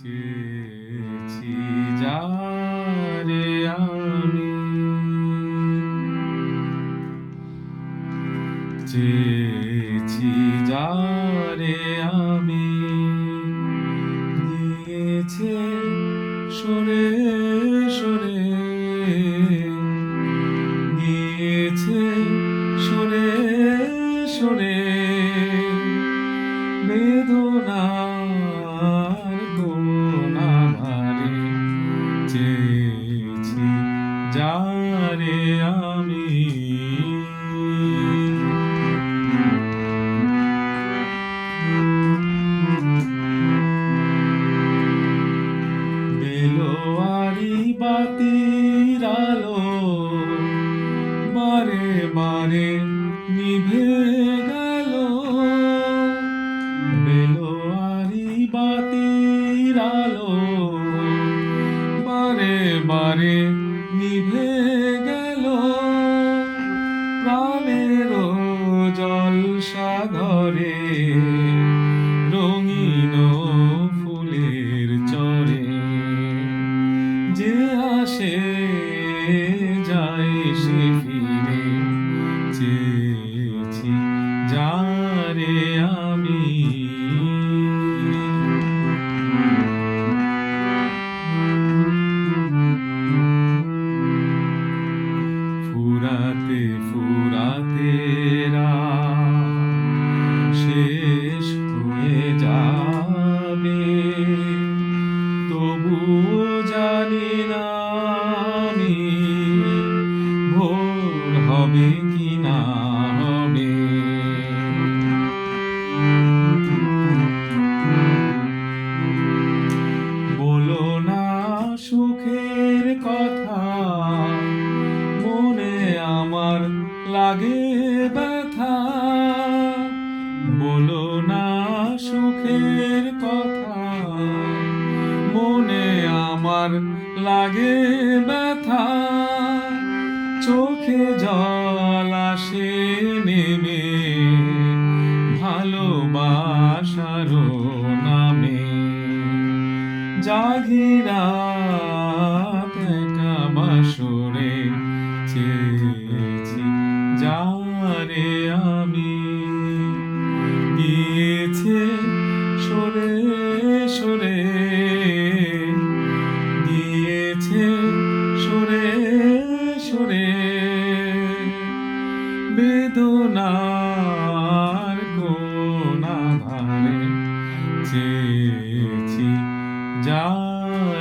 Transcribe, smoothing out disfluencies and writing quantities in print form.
চেয়েছি যারে আমি, চেয়েছি যারে আমি, গিয়েছে সরে সরে, গিয়েছে সরে সরে, বেদনার কোন আধারে চেয়েছি যারে আমি। বেলোয়ারি বাতির আলো বারে বারে নিভে গেল, বেলোয়ারি বাতির আলো বারে বারে নিভে গেল, প্রাণের জল সাগরে রঙিন ফুলের চরে, যে আসে যায় সে ফিরে, চেয়েছি যারে আমি। ফুরাতে ফুরাতে রাত শেষ হয়ে যাবে, তবুও জানি না আমি ভোর হবে কি না হবে। বলো না সুখের কথা, মনে আমার লাগে ব্যথা, বলো না সুখের কথা, মনে আমার লাগে ব্যথা, চোখে জল আসে নেমে ভালোবাসার নামে, জাগিরাত একা বাসরে চেয়েছি যারে আমি, গিয়েছে সরে সরে, গিয়েছে সরে সরে, বেদনার কোন আধারে চেয়েছি যারে